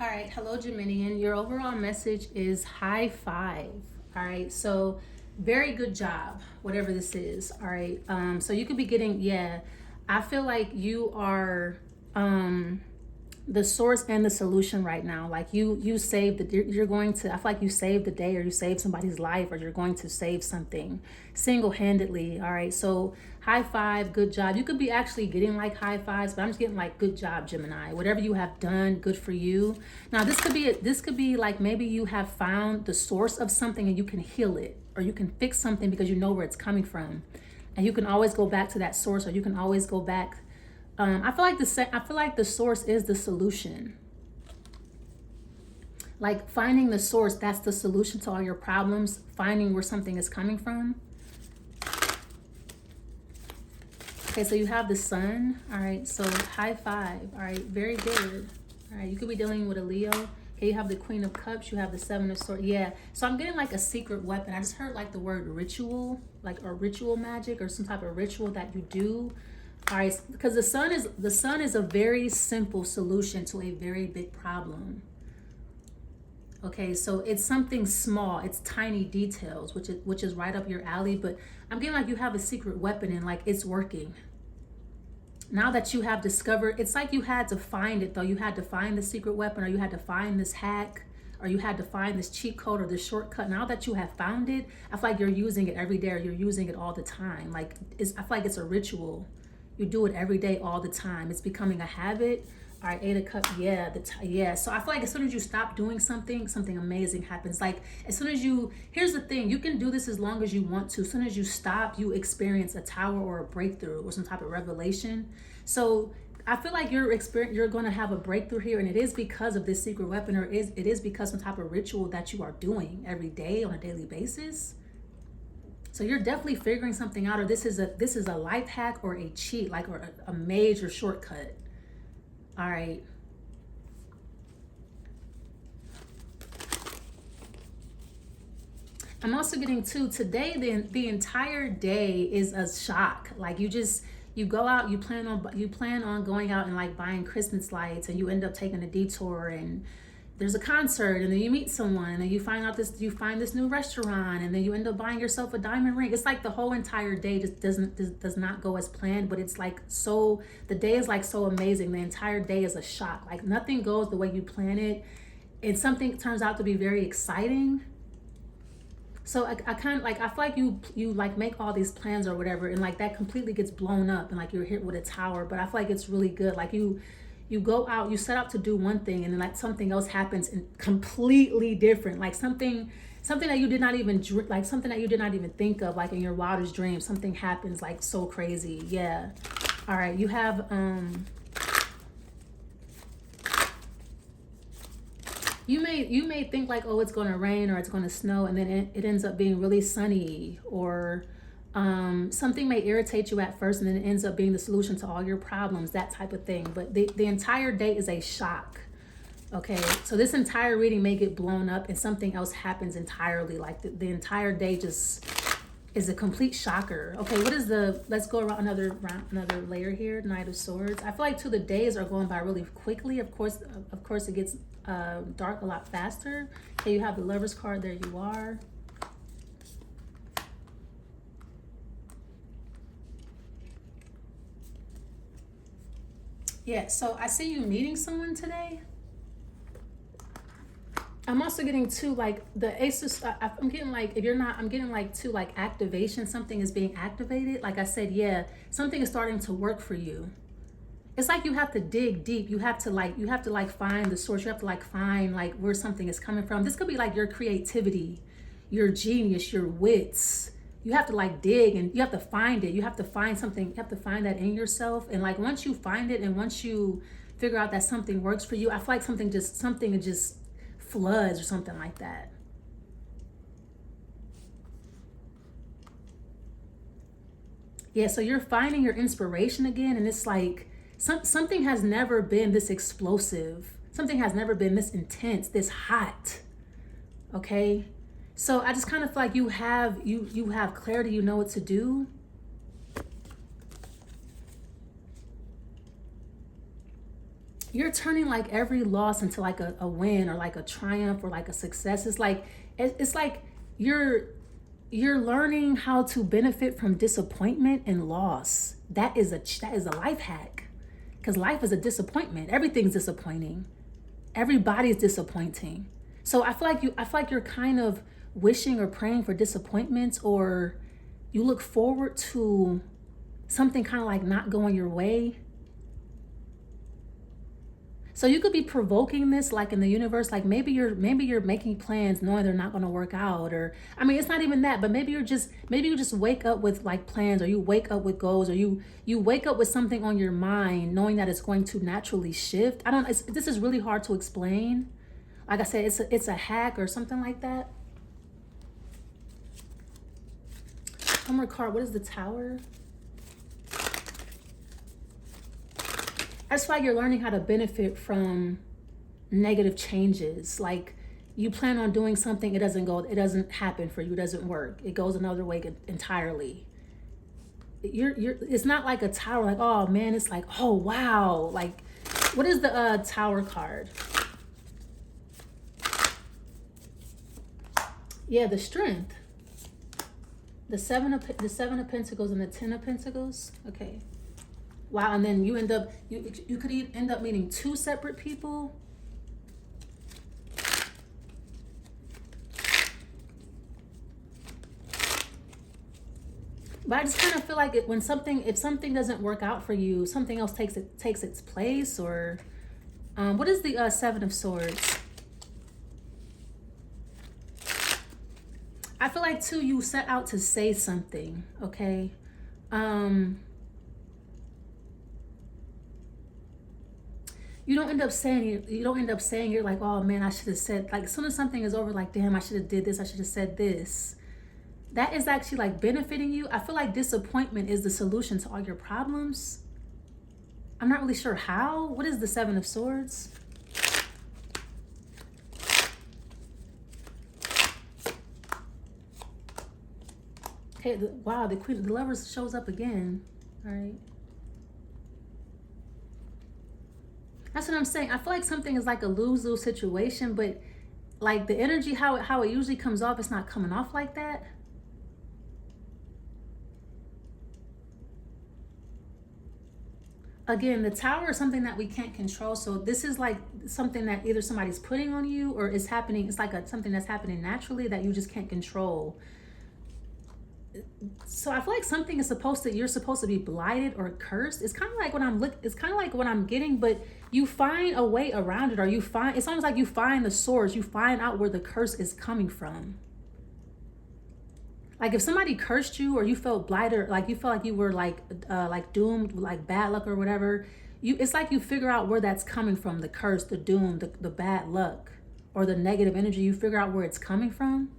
All right, hello Geminian. Your overall message is high five. All right, so very good job, whatever this is. All right, so you could be getting, yeah, I feel like you are the source and the solution right now. Like you saved the, you're going to, I feel like you saved the day, or you saved somebody's life, or you're going to save something single-handedly. All right, so high five, good job. You could be actually getting like high fives, but I'm just getting like good job, Gemini. Whatever you have done, good for you. Now this could be like maybe you have found the source of something and you can heal it, or you can fix something because you know where it's coming from, and you can always go back to that source, or you can always go back. I feel like the source is the solution. Like finding the source, that's the solution to all your problems. Finding where something is coming from. Okay, so you have the sun. All right, so high five. All right, very good. All right, you could be dealing with a Leo. Okay, you have the Queen of Cups. You have the Seven of Swords. Yeah, so I'm getting like a secret weapon. I just heard like the word ritual, like a ritual magic or some type of ritual that you do. All right, because the sun is a very simple solution to a very big problem. Okay, so it's something small, it's tiny details, which is right up your alley. But I'm getting like you have a secret weapon and like it's working. Now that you have discovered, it's like you had to find it though. You had to find the secret weapon, or you had to find this hack, or you had to find this cheat code or this shortcut. Now that you have found it, I feel like you're using it every day, or you're using it all the time. Like I feel like it's a ritual. You do it every day, all the time. It's becoming a habit. All right, Eight of Cups. Yeah, yeah. So I feel like as soon as you stop doing something, something amazing happens. Like as soon as you, here's the thing, you can do this as long as you want to. As soon as you stop, you experience a tower or a breakthrough or some type of revelation. So I feel like you're going to have a breakthrough here, and it is because of this secret weapon, or it is because some type of ritual that you are doing every day on a daily basis. So you're definitely figuring something out, or this is a life hack or a cheat, like, or a major shortcut. All right. I'm also getting today, the entire day is a shock. Like you go out, you plan on going out and like buying Christmas lights, and you end up taking a detour, and there's a concert, and then you meet someone, and you find this new restaurant, and then you end up buying yourself a diamond ring. It's like the whole entire day just does not go as planned, but it's like the day is like so amazing. The entire day is a shock. Like nothing goes the way you plan it, and something turns out to be very exciting. So I kind of like, I feel like you like make all these plans or whatever, and like that completely gets blown up, and like you're hit with a tower. But I feel like it's really good. Like you go out, you set out to do one thing, and then like something else happens and completely different. Like something that you did not even something that you did not even think of, like in your wildest dreams. Something happens like so crazy. Yeah. All right, you have you may think like, oh, it's going to rain or it's going to snow, and then it ends up being really sunny, or something may irritate you at first, and then it ends up being the solution to all your problems, that type of thing. But the entire day is a shock. Okay, so this entire reading may get blown up and something else happens entirely. Like the entire day just is a complete shocker. Okay, let's go around another layer here. Knight of Swords. I feel like the days are going by really quickly. Of course it gets dark a lot faster. Okay, you have the Lover's card. There you are. Yeah, so I see you meeting someone today. I'm also getting like the Ace of, I'm getting like, I'm getting like like activation. Something is being activated. Like I said, yeah, something is starting to work for you. It's like you have to dig deep. You have to like find the source. You have to like find like where something is coming from. This could be like your creativity, your genius, your wits. You have to like dig, and you have to find it. You have to find something. You have to find that in yourself. And like once you find it, and once you figure out that something works for you, I feel like something just floods or something like that. Yeah, so you're finding your inspiration again, and it's like something has never been this explosive. Something has never been this intense, this hot. Okay? So I just kind of feel like you have clarity, you know what to do. you're turning like every loss into like a win or like a triumph or like a success. It's like you're learning how to benefit from disappointment and loss. That is a life hack, because life is a disappointment. Everything's disappointing. Everybody's disappointing. So I feel like you're kind of wishing or praying for disappointments, or you look forward to something kind of like not going your way. So you could be provoking this like in the universe, like maybe you're making plans knowing they're not going to work out, or I mean it's not even that, but maybe you just wake up with like plans, or you wake up with goals, or you wake up with something on your mind knowing that it's going to naturally shift. This is really hard to explain. Like I said, it's a hack or something like that. One more card. What is the Tower? I just feel like you're learning how to benefit from negative changes. Like you plan on doing something, it doesn't happen for you, it doesn't work. It goes another way entirely. It's not like a tower, like, oh man, it's like, oh wow. Like, what is the Tower card? Yeah, the Strength. The seven of Pentacles and the 10 of Pentacles. Okay. Wow, and then you end up, you could end up meeting two separate people. But I just kind of feel like if something doesn't work out for you, something else takes its place. Or what is the 7 of Swords? I feel like too, you set out to say something, okay? You don't end up saying, you're like, oh man, I should have said, like, as soon as something is over, like, damn, I should have did this, I should have said this. That is actually like benefiting you. I feel like disappointment is the solution to all your problems. I'm not really sure how. What is the 7 of Swords? Okay, wow, the Lovers shows up again. All right. That's what I'm saying. I feel like something is like a lose-lose situation, but like the energy, how it usually comes off, it's not coming off like that. Again, the Tower is something that we can't control. So this is like something that either somebody's putting on you or is happening. It's like something that's happening naturally that you just can't control. So I feel like something is you're supposed to be blighted or cursed. It's kind of like what I'm getting, but you find a way around it, or it's almost like you find the source, you find out where the curse is coming from. Like if somebody cursed you, or you felt blighted, or like you felt like you were like doomed, like bad luck or whatever, it's like you figure out where that's coming from, the curse, the doom, the bad luck, or the negative energy. You figure out where it's coming from,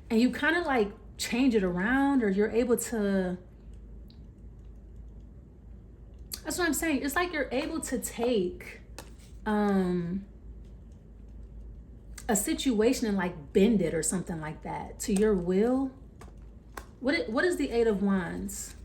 and you kind of like change it around, or you're able to, that's what I'm saying. It's like you're able to take a situation and like bend it or something like that to your will. What is the 8 of Wands?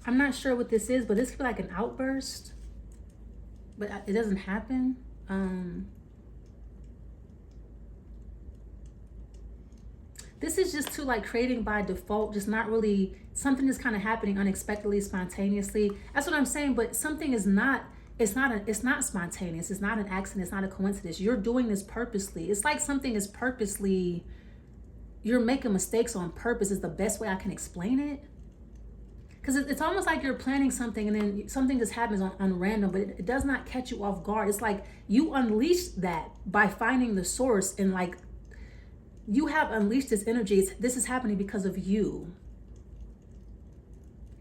I'm not sure what this is, but this could be like an outburst, but it doesn't happen. This is just too like creating by default, just not really, something is kind of happening unexpectedly, spontaneously. That's what I'm saying. But something is not, it's not spontaneous. It's not an accident. It's not a coincidence. You're doing this purposely. It's like something is purposely, you're making mistakes on purpose is the best way I can explain it. Because it's almost like you're planning something and then something just happens on random, but it does not catch you off guard. It's like you unleashed that by finding the source, and like you have unleashed this energy. This is happening because of you.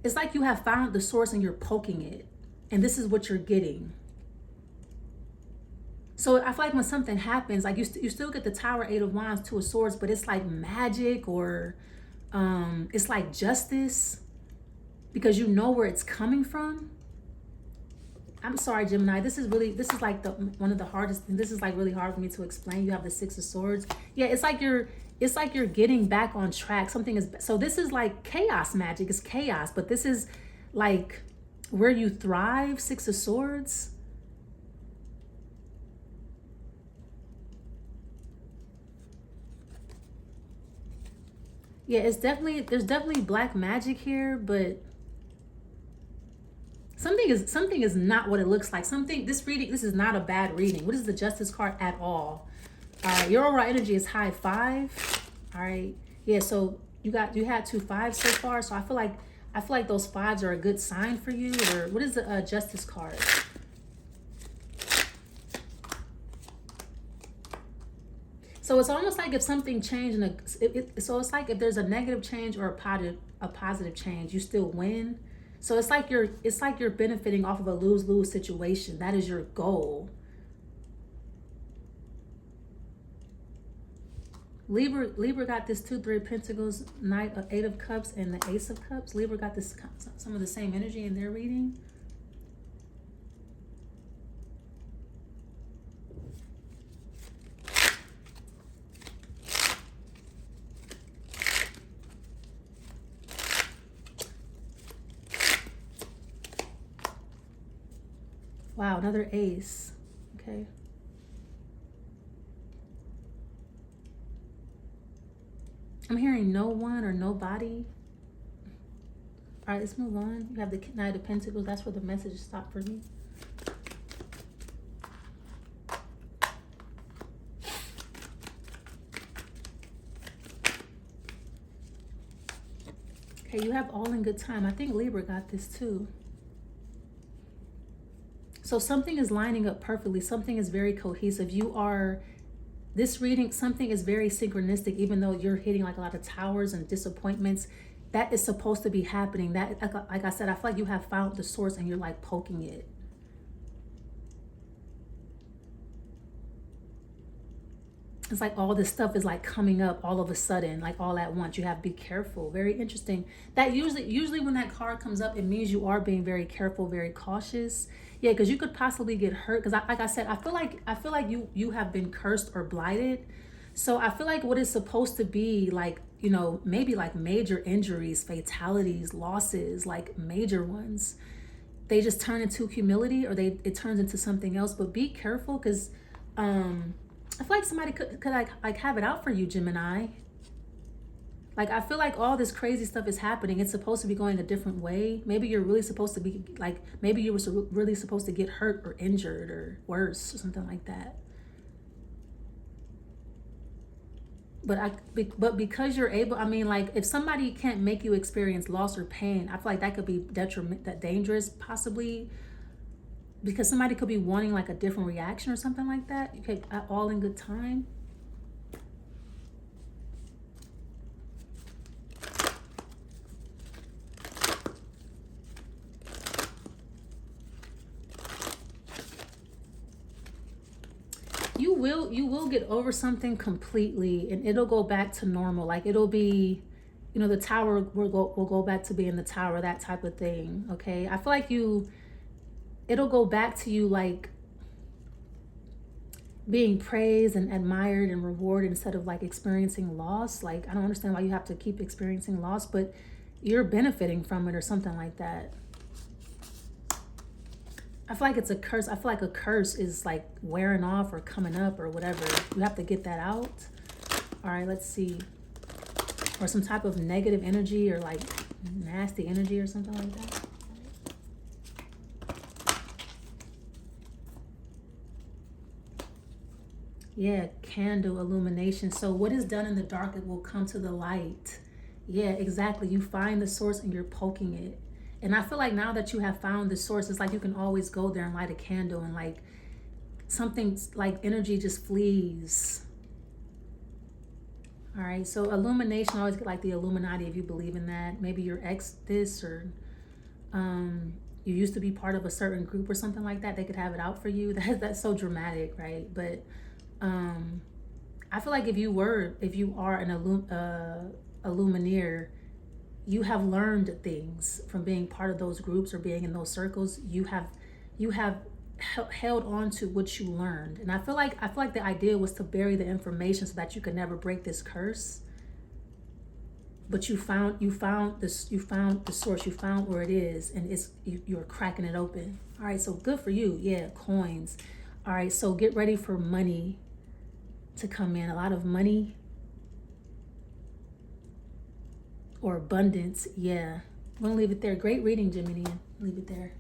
It's like you have found the source and you're poking it, and this is what you're getting. So I feel like when something happens, like you still get the Tower, 8 of Wands, 2 of Swords, but it's like magic, or it's like justice. because you know where it's coming from. I'm sorry, Gemini. This is like one of the hardest. This is like really hard for me to explain. You have the Six of Swords. Yeah, it's like you're getting back on track. Something is, so this is like chaos magic. It's chaos, but this is like where you thrive. Six of Swords. Yeah, there's definitely black magic here, but something is not what it looks like. This is not a bad reading. What is the Justice card at all? All right, your overall energy is high 5. All right. Yeah, so you had 2 5s so far. So I feel like those 5s are a good sign for you. Or what is the Justice card? So it's almost like if something changed, so it's like if there's a negative change or a positive change, you still win. So it's like you're benefiting off of a lose-lose situation. That is your goal. Libra got this 2 3 of Pentacles, Knight of 8 of Cups, and the Ace of Cups. Libra got this some of the same energy in their reading. Wow, another ace. Okay. I'm hearing no one or nobody. All right, let's move on. You have the Knight of Pentacles. That's where the message stopped for me. Okay, you have all in good time. I think Libra got this too. So something is lining up perfectly. Something is very cohesive. This reading, something is very synchronistic, even though you're hitting like a lot of towers and disappointments. That is supposed to be happening. That, like I said, I feel like you have found the source and you're like poking it. It's like all this stuff is like coming up all of a sudden, like all at once. You have to be careful. Very interesting. That usually when that card comes up, it means you are being very careful, very cautious. Yeah, because you could possibly get hurt. Because like I said, I feel like you have been cursed or blighted. So I feel like what is supposed to be like, you know, maybe like major injuries, fatalities, losses, like major ones, they just turn into humility, or it turns into something else. But be careful, because I feel like somebody could like have it out for you, Gemini. Like, I feel like all this crazy stuff is happening. It's supposed to be going a different way. Maybe you're really supposed to be like, maybe you were really supposed to get hurt or injured or worse or something like that. But because you're able, I mean, like, if somebody can't make you experience loss or pain, I feel like that could be dangerous, possibly, because somebody could be wanting like a different reaction or something like that. Okay, all in good time. You will get over something completely, and it'll go back to normal. Like, it'll be, you know, the tower will go back to being the tower, that type of thing. Okay, I feel like it'll go back to you like being praised and admired and rewarded, instead of like experiencing loss. Like, I don't understand why you have to keep experiencing loss, but you're benefiting from it or something like that. I feel like it's a curse. I feel like a curse is like wearing off or coming up or whatever. You have to get that out. All right, let's see. Or some type of negative energy or like nasty energy or something like that. Yeah, candle, illumination. So what is done in the dark, it will come to the light. Yeah, exactly. You find the source and you're poking it. And I feel like now that you have found the source, it's like you can always go there and light a candle, and like something like energy just flees. All right, so illumination, I always get like the Illuminati, if you believe in that. Maybe your ex this, or you used to be part of a certain group or something like that. They could have it out for you. That's so dramatic, right? But I feel like if you are an Illumineer, you have learned things from being part of those groups or being in those circles. You have held on to what you learned. And I feel like the idea was to bury the information so that you could never break this curse. But you found the source, you found where it is, and you're cracking it open. All right, so good for you. Yeah, coins. All right, so get ready for money to come in. A lot of money or abundance. Yeah, I'm gonna leave it there. Great reading, Gemini. Leave it there.